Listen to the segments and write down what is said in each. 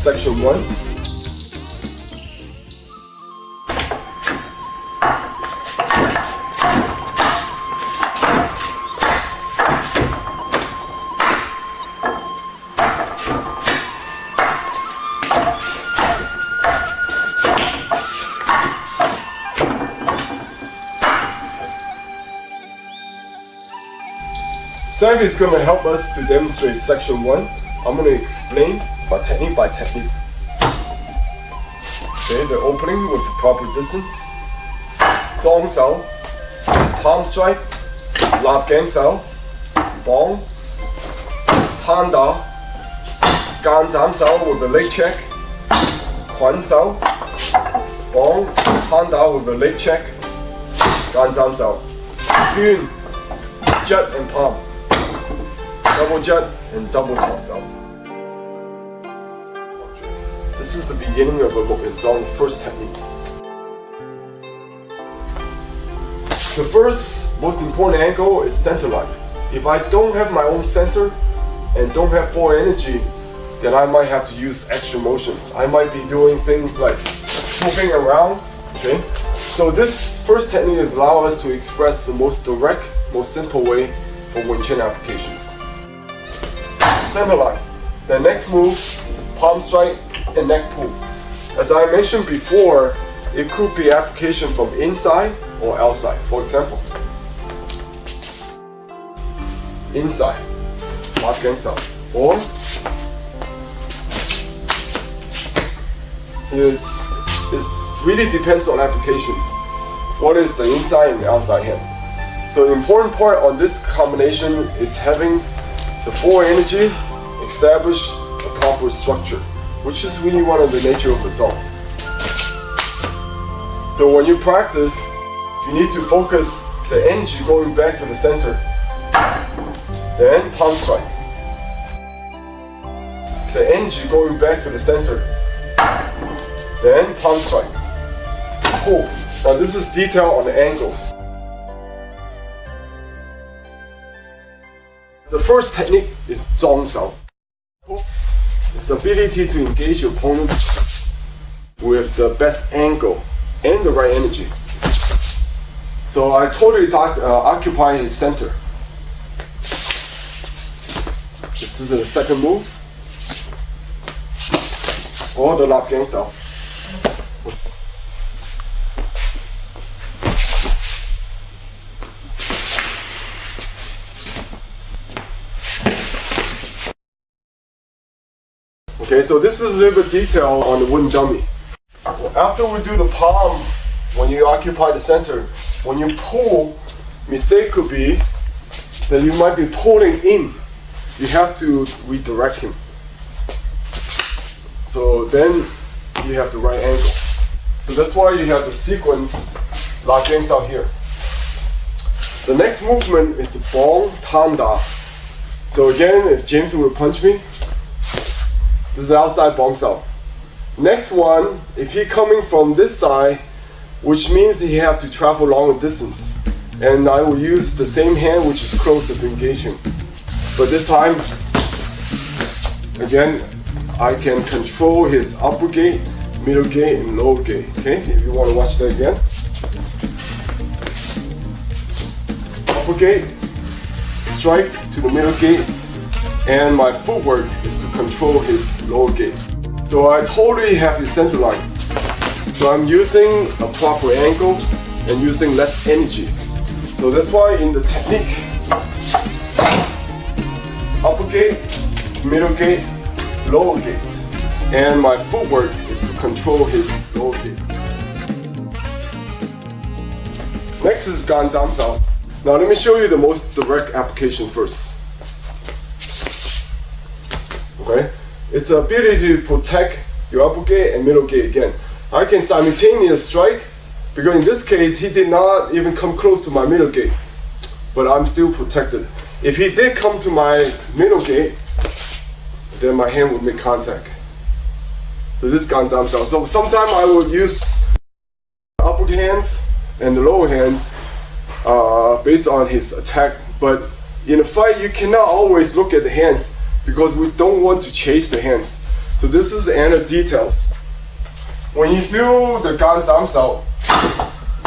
section 1. Sam is going to help us to demonstrate section 1. I'm going to explain technique by technique. Okay, the opening with the proper distance. Zong sao, palm strike, lap gang sao, bong, han da, gan zam sao with a leg check, quan sao, bong, han da with a leg check, gan zam sao, yun, jut and palm. Double jut and double toss out. This is the beginning of a Zong first technique. The first most important angle is center line. If I don't have my own center and don't have full energy, then I might have to use extra motions. I might be doing things like moving around. Okay? So this first technique allows us to express the most direct, most simple way for Wing Chun applications. Center line. The next move, palm strike and neck pull. As I mentioned before, it could be application from inside or outside. For example, inside, lap gang sao, or it really depends on applications. What is the inside and the outside hand? So the important part on this combination is having the full energy, establish a proper structure, which is really one of the nature of the Zong. So when you practice, you need to focus the energy going back to the center. Then palm strike. The energy going back to the center. Then palm strike. Pull. Now this is detail on the angles. The first technique is Zong sao. It's the ability to engage your opponent with the best angle and the right energy. So I totally occupy his center. This is the second move. Or the lap gang sao. Okay, so this is a little bit detail on the wooden dummy. After we do the palm, when you occupy the center, when you pull, mistake could be that you might be pulling in. You have to redirect him. So then you have the right angle. So that's why you have the sequence lap gang sao here. The next movement is the bong tan da. So again, if James will punch me, this is outside bong sao. Next one, if he coming from this side, which means he have to travel longer distance, and I will use the same hand which is closer to engaging. But this time, again, I can control his upper gate, middle gate, and lower gate. Okay, if you want to watch that again. Upper gate, strike to the middle gate, and my footwork is to control his lower gate. So I totally have his center line. So I'm using a proper angle and using less energy. So that's why in the technique, upper gate, middle gate, lower gate. And my footwork is to control his lower gate. Next is gan zam sao. Now let me show you the most direct application first. Okay, it's the ability to protect your upper gate and middle gate again. I can simultaneously strike, because in this case he did not even come close to my middle gate, but I'm still protected. If he did come to my middle gate, then my hand would make contact. So this is gan zam sao. So sometimes I will use upper hands and the lower hands based on his attack, but in a fight you cannot always look at the hands, because we don't want to chase the hands. So this is the details. When you do the gan zam sao,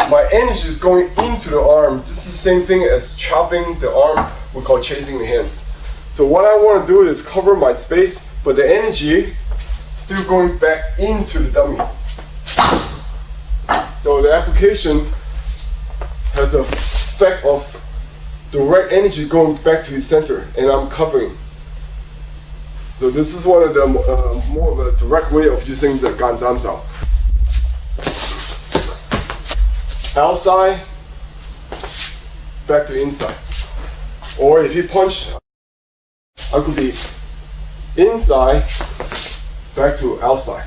my energy is going into the arm. This is the same thing as chopping the arm. We call chasing the hands. So what I want to do is cover my space, but the energy still going back into the dummy. So the application has an effect of direct energy going back to his center, and I'm covering. So this is one of the more of a direct way of using the gan zam sao. Outside, back to inside. Or if you punch, I could be inside, back to outside.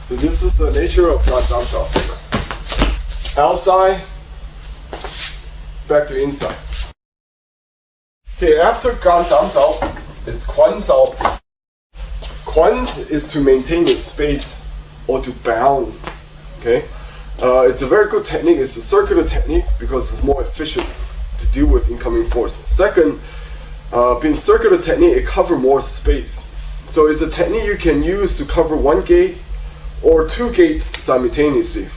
So this is the nature of gan zam sao. Outside, back to inside. Okay, after gan zam sao, it's quan sao. Quan is to maintain the space or to bound. Okay, it's a very good technique. It's a circular technique because it's more efficient to deal with incoming force. Second, being circular technique, it covers more space. So it's a technique you can use to cover one gate or two gates simultaneously.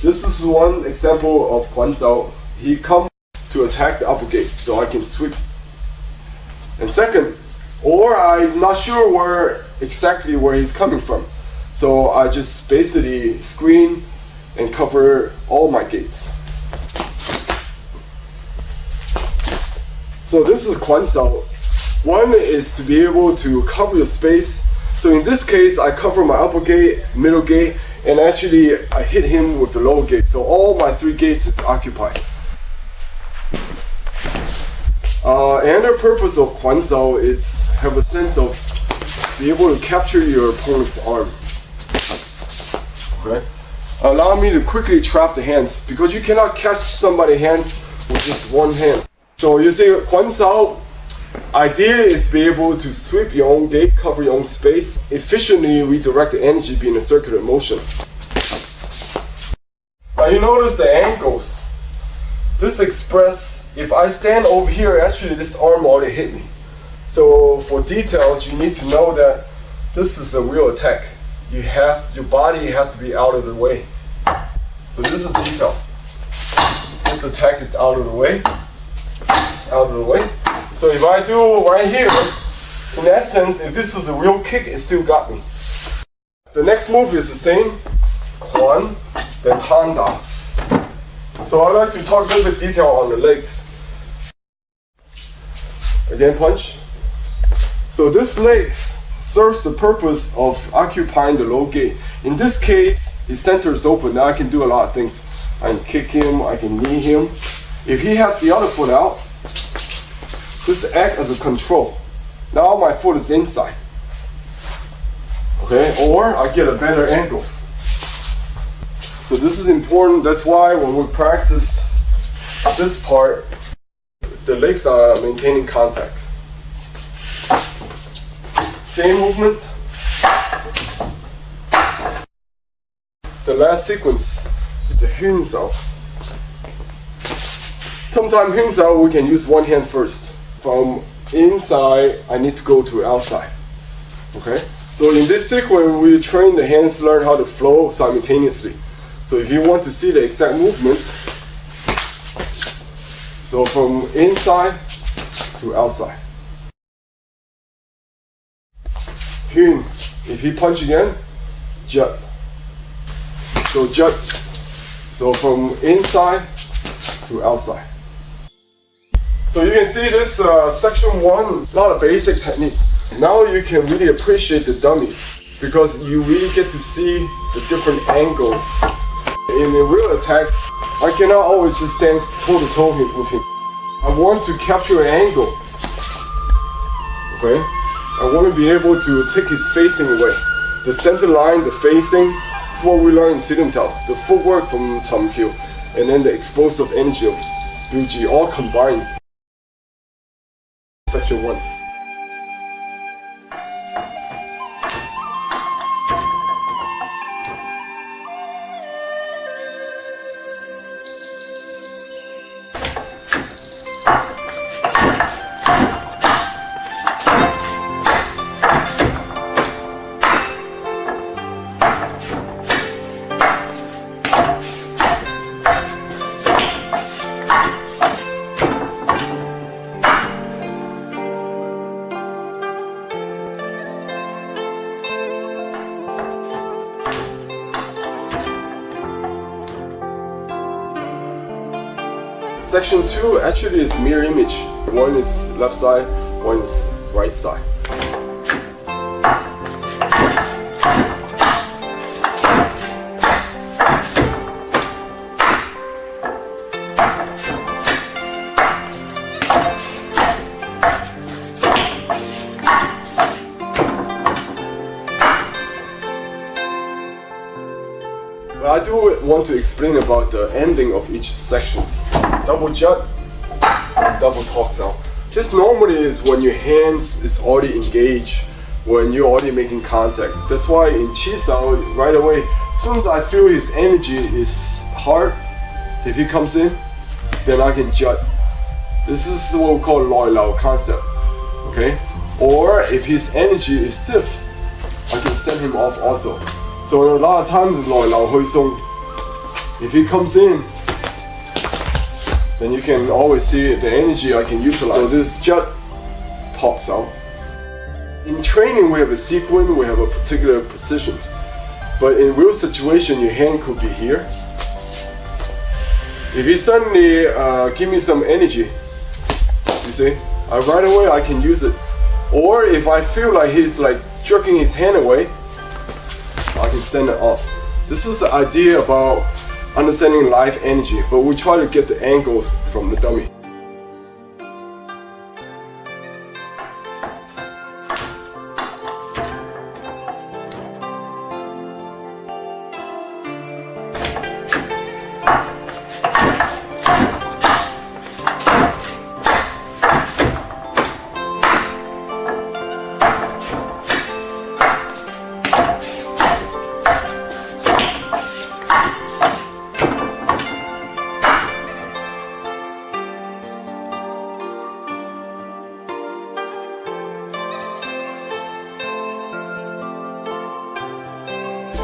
This is one example of quan sao. He comes to attack the upper gate, so I can sweep. And second, or I'm not sure exactly where he's coming from. So I just basically screen and cover all my gates. So this is quan sao. One is to be able to cover your space. So in this case, I cover my upper gate, middle gate, and actually I hit him with the lower gate. So all my three gates is occupied. Another purpose of quan sao is have a sense of be able to capture your opponent's arm. Okay? Allow me to quickly trap the hands because you cannot catch somebody's hands with just one hand. So you see, quan sao idea is to be able to sweep your own gate, cover your own space, efficiently redirect the energy being a circular motion. Now you notice the angles. This express, if I stand over here, actually this arm already hit me. So for details, you need to know that this is a real attack. Your body has to be out of the way. So this is detail. This attack is out of the way. Out of the way. So if I do right here, in essence, if this is a real kick, it still got me. The next move is the same. Quan, then Handa. So I'd like to talk a little bit detail on the legs. Again, punch. So this leg serves the purpose of occupying the low gate. In this case, his center is open. Now I can do a lot of things. I can kick him, I can knee him. If he has the other foot out, this acts as a control. Now my foot is inside. Okay, or I get a better angle. So this is important. That's why when we practice this part, the legs are maintaining contact. Same movement. The last sequence is a Hun sao. Sometimes Hun sao we can use one hand first. From inside, I need to go to outside. Okay? So in this sequence, we train the hands to learn how to flow simultaneously. So if you want to see the exact movement, so from inside to outside. Hun, if he punch again, jut. So jut. So from inside to outside. So you can see this section 1, a lot of basic technique. Now you can really appreciate the dummy because you really get to see the different angles. In a real attack, I cannot always just stand toe to toe with him. I want to capture an angle. Okay? I want to be able to take his facing away. The center line, the facing, is what we learn in Sidentao. The footwork from Chung, and then the explosive energy of Buji, all combined. Section 1. Section 2 actually is mirror image. One is left side, one is right side. But I do want to explain about the ending of each sections. Double jut and double toss out. This normally is when your hands is already engaged, when you're already making contact. That's why in Chi-sao, right away, as soon as I feel his energy is hard, if he comes in, then I can jut. This is what we call loi lao concept. Okay? Or if his energy is stiff, I can send him off also. So a lot of times loi lao hui song, if he comes in, then you can always see the energy I can utilize. So this jut tops out. In training we have a sequence, we have a particular positions. But in real situation your hand could be here. If he suddenly give me some energy, you see, right away I can use it. Or if I feel like he's like jerking his hand away, I can send it off. This is the idea about understanding live energy, but we try to get the angles from the dummy.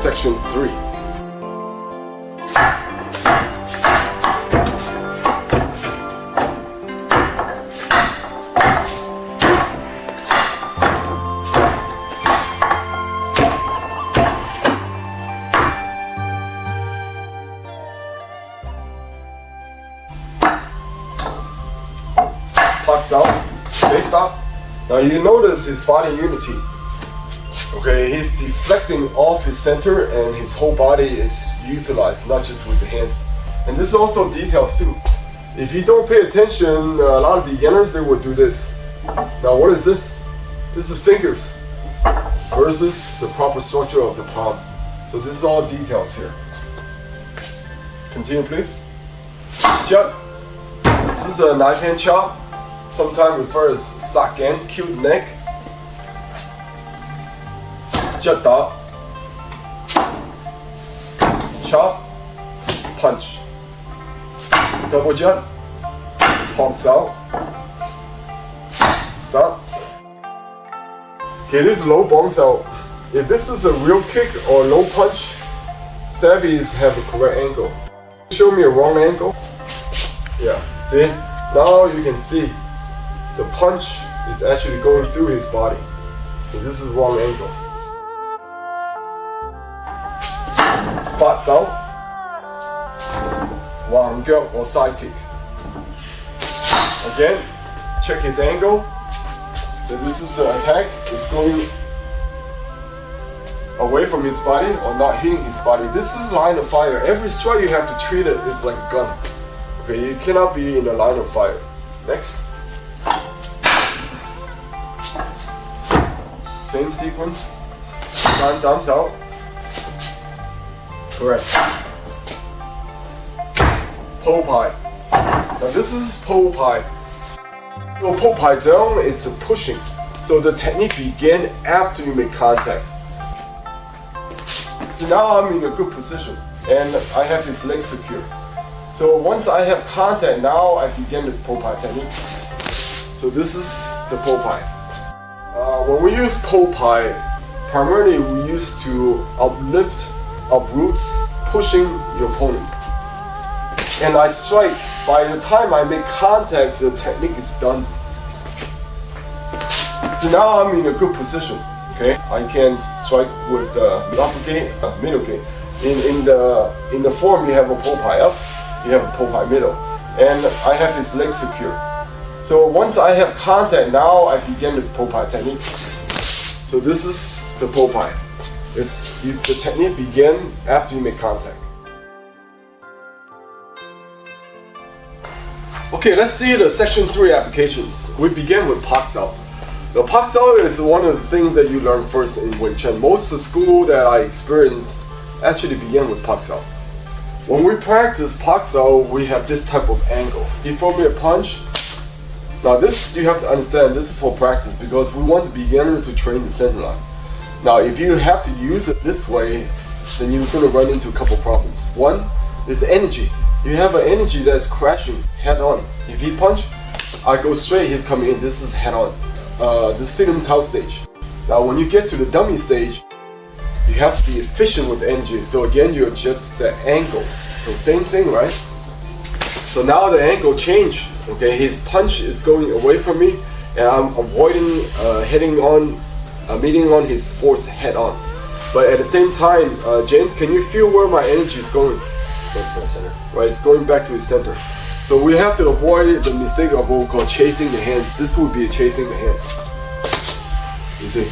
Section 3. Tucks out, okay, stop. Now you notice his body unity. Okay, he's deflecting off his center and his whole body is utilized, not just with the hands. And this is also details too. If you don't pay attention, a lot of beginners, they will do this. Now what is this? This is fingers versus the proper structure of the palm. So this is all details here. Continue please. Jut. This is a knife hand chop, sometimes referred as saken, cute neck. Jut da, chop, punch, double jut, toss out, stop. Okay, this is low bounce out. If this is a real kick or low punch, savvies have a correct angle. Show me a wrong angle. Yeah, see? Now you can see the punch is actually going through his body. So this is wrong angle. Fat out, 橫腳 or side kick. Again, check his angle. So this is the attack. It's going away from his body or not hitting his body. This is line of fire. Every strike you have to treat it as like a gun. Okay, you cannot be in the line of fire. Next. Same sequence. 3斬手. Correct. Po pie. Now this is po pie. So po pie down is a pushing. So the technique begins after you make contact. So now I'm in a good position and I have his legs secure. So once I have contact, now I begin the po pie technique. So this is the po pie. When we use po pie, primarily we used to uplift, uproots, pushing your opponent. And I strike. By the time I make contact, the technique is done. So now I'm in a good position. Okay, I can strike with the upper gate, middle gate. In the form, you have a po pie up, you have a po pie middle. and I have his legs secure. So once I have contact, now I begin the Popeye technique. So this is the Popeye. The technique begins after you make contact. Okay, let's see the section 3 applications. We begin with Pak Sao. The Pak Sao is one of the things that you learn first in Wing Chun. Most of the school that I experienced actually begin with Pak Sao. When we practice Pak Sao, we have this type of angle. He throw me a punch. Now this, you have to understand, this is for practice because we want the beginner to train the center line. Now if you have to use it this way, then you're going to run into a couple problems. One is energy. You have an energy that's crashing head on. If he punch, I go straight, he's coming in. This is head on. The Signum Tau stage. Now when you get to the dummy stage, you have to be efficient with energy. So again, you adjust the angles. So same thing, right? So now the angle change. Okay, his punch is going away from me, and I'm avoiding meeting on his force head on. But at the same time, James, can you feel where my energy is going? Center. Right, it's going back to his center. So we have to avoid the mistake of what we call chasing the hand. This would be chasing the hand. You see,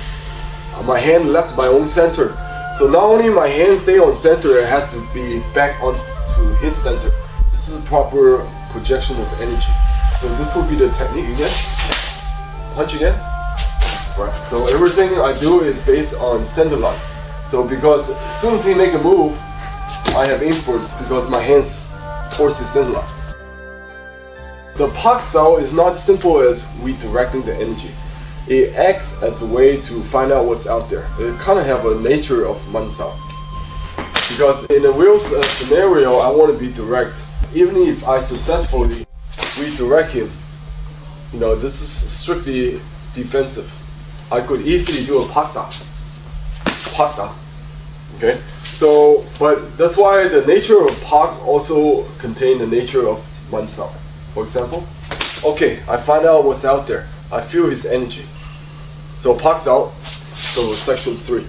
my hand left my own center. So not only my hand stay on center, it has to be back on to his center. This is a proper projection of energy. So this will be the technique again. Punch again. Right. So everything I do is based on center line. So because as soon as he make a move, I have influence because my hands towards the center line. The Pak Sao is not simple as redirecting the energy. It acts as a way to find out what's out there. It kind of have a nature of Man Sao. Because in a real scenario, I want to be direct. Even if I successfully redirect him, you know, this is strictly defensive. I could easily do a Pakda. Okay? So, but that's why the nature of Pak also contains the nature of Man Sao. For example, okay, I find out what's out there. I feel his energy. So Pak Sao, so section 3.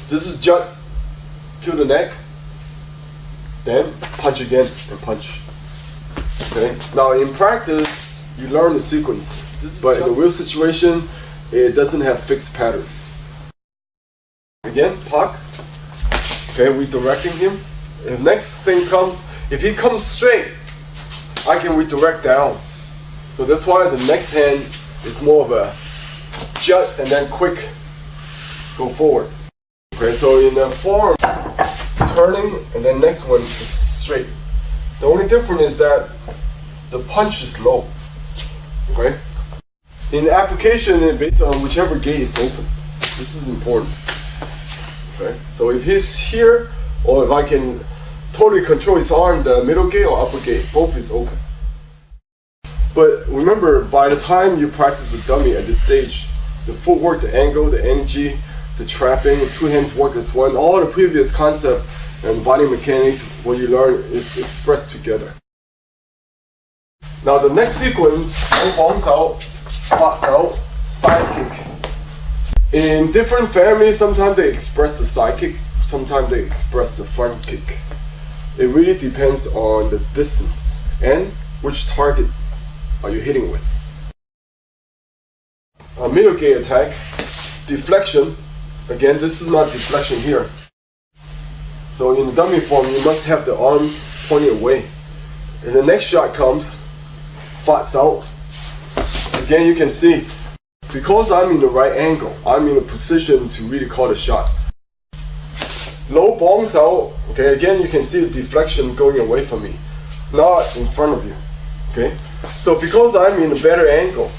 This is jut, kill the neck, then punch again and punch. Okay. Now in practice, you learn the sequence, but in a real situation, it doesn't have fixed patterns. Again, Pak. Okay, redirecting him. If next thing comes, if he comes straight, I can redirect down. So that's why the next hand is more of a jut and then quick go forward. Okay, so in the form, turning and then next one is straight. The only difference is that the punch is low. Okay? In the application, it's based on whichever gate is open. This is important. Okay? So if he's here, or if I can totally control his arm, the middle gate or upper gate, both is open. But remember, by the time you practice the dummy at this stage, the footwork, the angle, the energy, the trapping, the two hands work as one, all the previous concept and body mechanics, what you learn is expressed together. Now the next sequence, Bong Sao, Fat Sao, side kick. In different families, sometimes they express the side kick, sometimes they express the front kick. It really depends on the distance and which target are you hitting with. A middle gate attack, deflection. Again, this is not deflection here. So in the dummy form, you must have the arms pointing away. And the next shot comes, Fat Sao. Again, you can see, because I'm in the right angle, I'm in a position to really call the shot. Low Bong Sao, okay, again you can see the deflection going away from me, not in front of you. Okay, so because I'm in a better angle,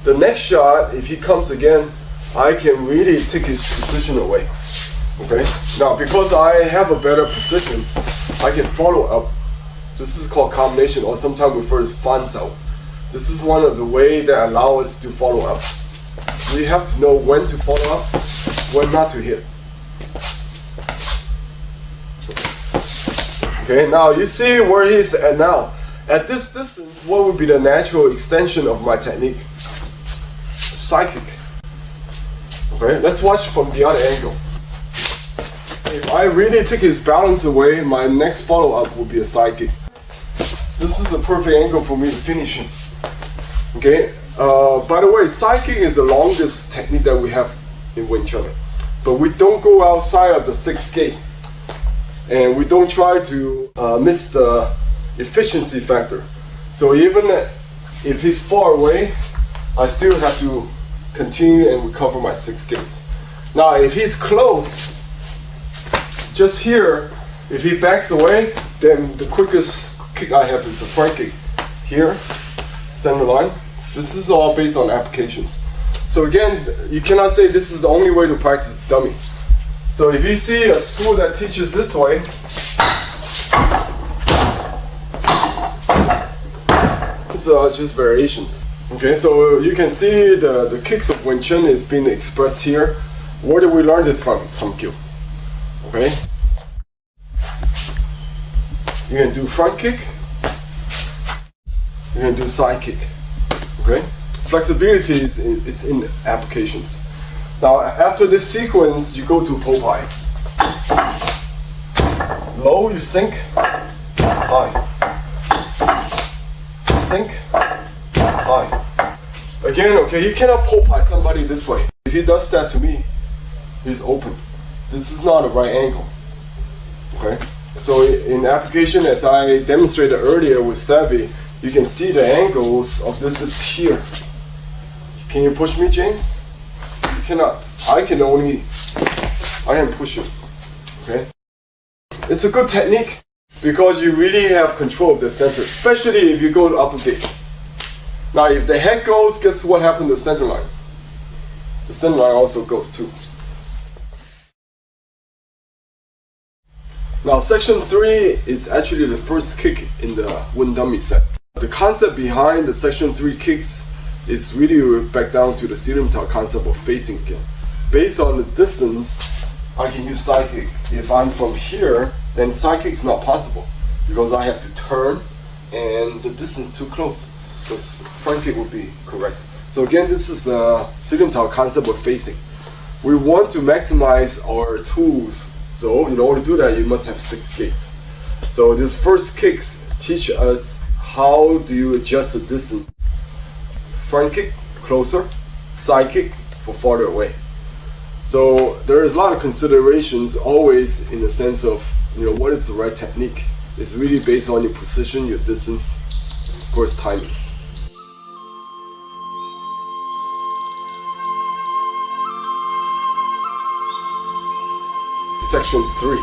the next shot, if he comes again, I can really take his position away. Okay, now because I have a better position, I can follow up. This is called combination, or sometimes referred as Fan Sao. This is one of the ways that allow us to follow up. We have to know when to follow up, when not to hit. Okay, now you see where he's at now. At this distance, what would be the natural extension of my technique? Side kick. Okay, let's watch from the other angle. If I really take his balance away, my next follow-up will be a side kick. This is a perfect angle for me to finish him. Okay. By the way, side kick is the longest technique that we have in Wing Chun, but we don't go outside of the 6th gate, and we don't try to miss the efficiency factor. So even if he's far away, I still have to continue and recover my 6th gate. Now, if he's close, just here, if he backs away, then the quickest kick I have is a front kick. Here, center line. This is all based on applications. So again, you cannot say this is the only way to practice dummy. So if you see a school that teaches this way, it's just variations. Okay, so you can see the kicks of Wing Chun is being expressed here. Where did we learn this from? Chung. Okay. You can do front kick. You can do side kick. Okay. Flexibility it's in applications. Now after this sequence, you go to Popeye. Low, you sink. High. Sink. High. Again, okay, you cannot Popeye somebody this way. If he does that to me, he's open. This is not a right angle. Okay? So in application, as I demonstrated earlier with Savvy, you can see the angles of this is here. Can you push me, James? You cannot. I can push you. Okay? It's a good technique because you really have control of the center, especially if you go to upper gate. Now if the head goes, guess what happened to the center line? The center line also goes too. Now section 3 is actually the first kick in the Wing Dummy set. The concept behind the section 3 kicks is really back down to the Silimtao concept of facing again. Based on the distance, I can use side kick. If I'm from here, then side kick is not possible because I have to turn and the distance too close. Because front kick would be correct. So again, this is a Silimtao concept of facing. We want to maximize our tools. So in order to do that, you must have 6 gates. So these first kicks teach us how do you adjust the distance. Front kick, closer. Side kick, for farther away. So there is a lot of considerations always in the sense of, what is the right technique. It's really based on your position, your distance, of course timings. Section 3.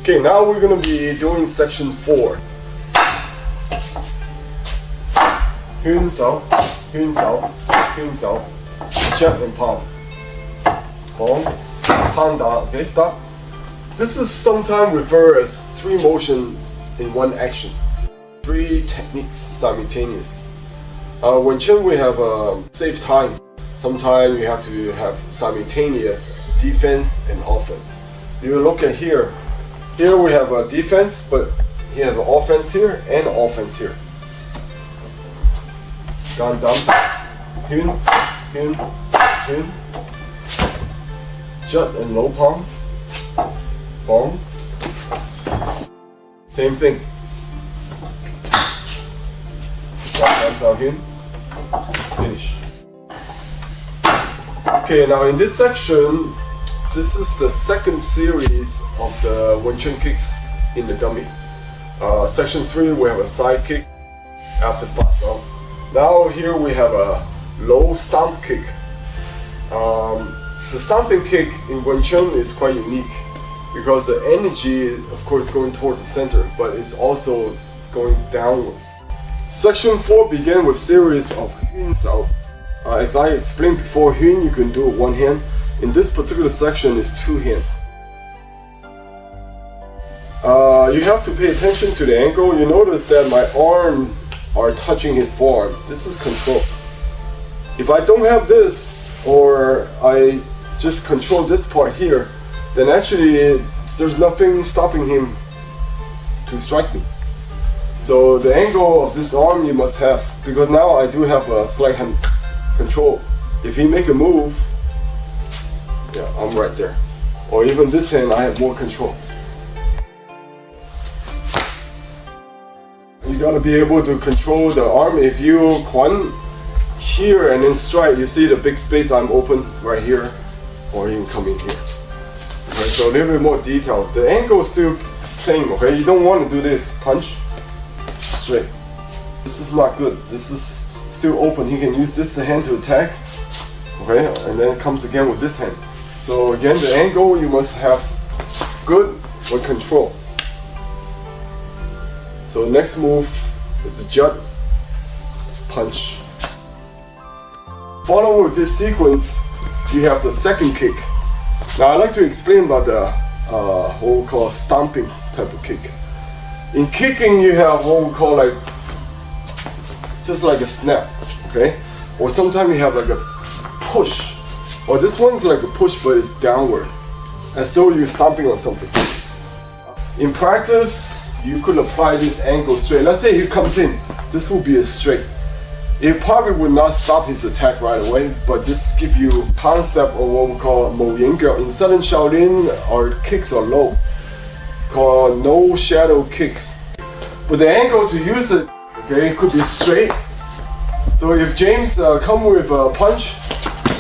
Okay, now we're going to be doing section 4. Hyun Sao, Hyun Sao, Hyun Sao, jump and palm. Palm, palm down. Okay, stop. This is sometimes referred as 3 motion in 1 action. 3 techniques simultaneous. Wing Chun we have save time. Sometimes you have to have simultaneous defense and offense. You look at here. Here we have a defense, but you have an offense here and offense here. Ganzam, Hyun, Hyun, Hyun. Jut and low palm. Palm. Same thing. Ganzam, Hyun. Finish. Okay, now in this section, this is the second series of the Wing Chun kicks in the dummy. Section 3 we have a side kick after fast up. Now here we have a low stomp kick. The stomping kick in Wing Chun is quite unique because the energy of course going towards the center, but it's also going downwards. Section 4 begin with series of Huns out. As I explained before, Hun you can do with one hand. In this particular section is two hands. You have to pay attention to the angle. You notice that my arms are touching his forearm. This is control. If I don't have this, or I just control this part here, then actually there's nothing stopping him to strike me. So the angle of this arm you must have, because now I do have a slight hand control. If he make a move, yeah, I'm right there. Or even this hand, I have more control. You gotta be able to control the arm. If you Kwan here and then strike, you see the big space I'm open right here, or you can come in here. Okay, so a little bit more detail. The angle is still same, okay? You don't want to do this. Punch, straight. This is not good. This is still open. He can use this hand to attack, okay? And then it comes again with this hand. So again, the angle you must have good with control. So next move is the jut, punch. Follow with this sequence, you have the second kick. Now I like to explain about the what we call stomping type of kick. In kicking you have what we call like, just like a snap, okay? Or sometimes you have like a push. Or this one's like a push but it's downward, as though you're stomping on something. In practice, you could apply this angle straight. Let's say he comes in, this will be a straight. It probably would not stop his attack right away, but this gives you concept of what we call mo yin ge. In Southern Shaolin, our kicks are low, called no shadow kicks. But the angle to use it, okay, it could be straight. So if James come with a punch,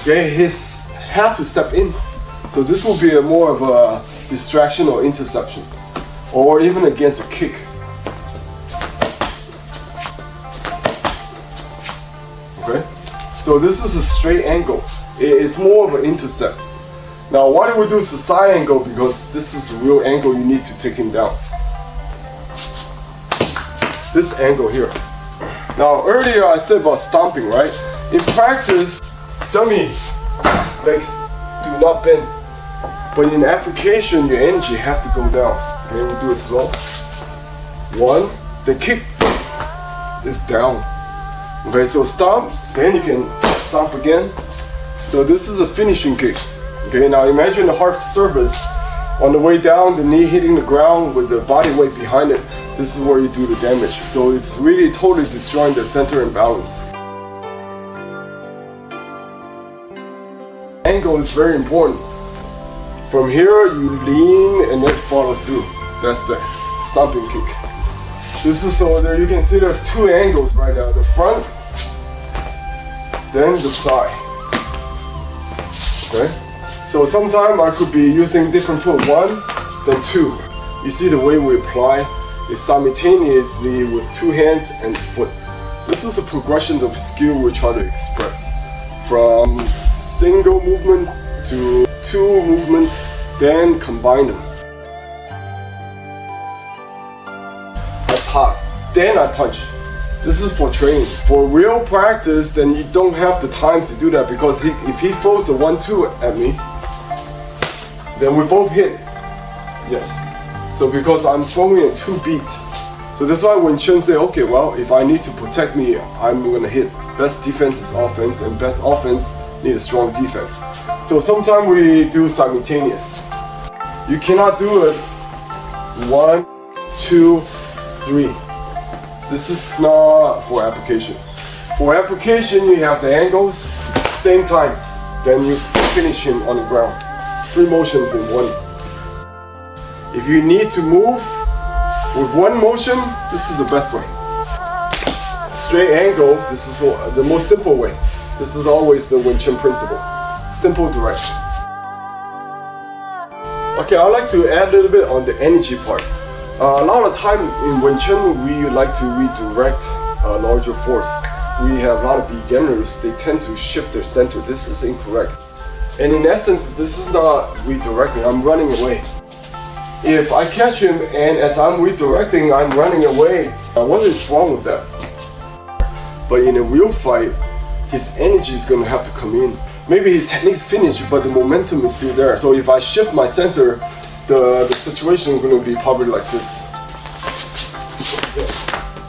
okay, he have to step in. So this will be more of a distraction or interception, or even against a kick. Okay, so this is a straight angle. It's more of an intercept. Now why do we do the side angle? Because this is the real angle you need to take him down. This angle here. Now earlier I said about stomping, right? In practice, dummy legs do not bend. But in application, your energy have to go down. Okay, we do it slow. One, the kick is down. Okay, so stomp, then you can stomp again. So this is a finishing kick. Okay, now imagine the hard surface. On the way down, the knee hitting the ground with the body weight behind it. This is where you do the damage. So it's really totally destroying the center and balance. Angle is very important. From here, you lean and then follow through. That's the stomping kick. This is so there you can see there's two angles right now. The front, then the side. Okay? So sometimes I could be using different foot, one, then two. You see the way we apply is simultaneously with two hands and foot. This is a progression of skill we try to express. From single movement to two movements, then combine them. That's hot. Then I punch. This is for training. For real practice, then you don't have the time to do that, because if he throws a 1-2 at me, then we both hit. Yes. So because I'm throwing a 2 beat. So that's why when Chung say, okay, well, if I need to protect me, I'm gonna hit. Best defense is offense, and best offense need a strong defense. So sometimes we do simultaneous. You cannot do it 1, 2, 3. This is not for application. For application, you have the angles, same time. Then you finish him on the ground. 3 motions in one. If you need to move with one motion, this is the best way. Straight angle, this is the most simple way. This is always the Wing Chun principle. Simple, direct. Okay, I'd like to add a little bit on the energy part. A lot of time in Wing Chun, we like to redirect a larger force. We have a lot of beginners, they tend to shift their center. This is incorrect. And in essence, this is not redirecting, I'm running away. If I catch him and as I'm redirecting, I'm running away, what is wrong with that? But in a real fight, his energy is going to have to come in. Maybe his technique's finished, but the momentum is still there. So if I shift my center, the situation is going to be probably like this.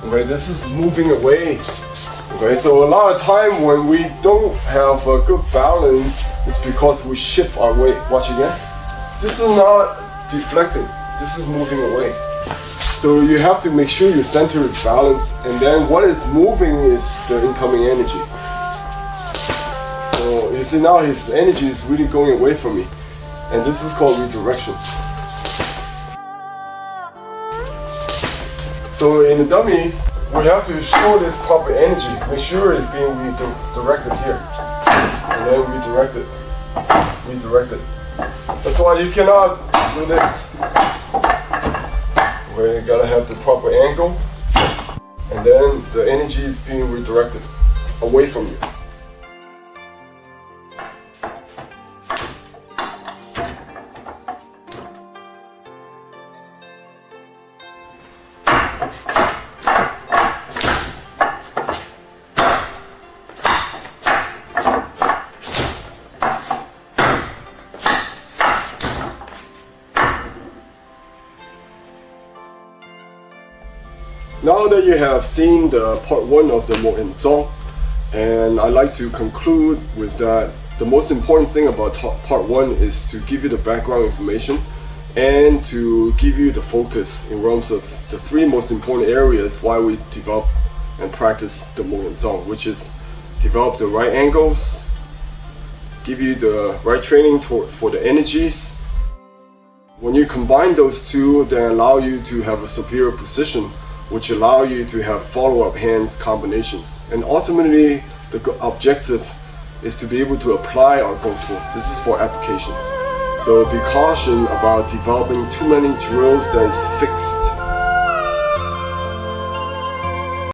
Okay, this is moving away. Okay, so a lot of time when we don't have a good balance, it's because we shift our weight. Watch again. This is not deflecting. This is moving away. So you have to make sure your center is balanced, and then what is moving is the incoming energy. So you see now his energy is really going away from me, and this is called redirection. So in the dummy, we have to show this proper energy. Make sure it's being redirected here, and then redirect it. Redirect it. That's why you cannot do this. Where you gotta have the proper angle, and then the energy is being redirected away from you. Now that you have seen the part 1 of the Mo and Zong, and I like to conclude with that the most important thing about part 1 is to give you the background information and to give you the focus in terms of the 3 most important areas why we develop and practice the Mo and Zong, which is develop the right angles, give you the right training for the energies. When you combine those two, they allow you to have a superior position, which allow you to have follow-up hands combinations. And ultimately, the objective is to be able to apply our Kung Fu. This is for applications. So be cautious about developing too many drills that is fixed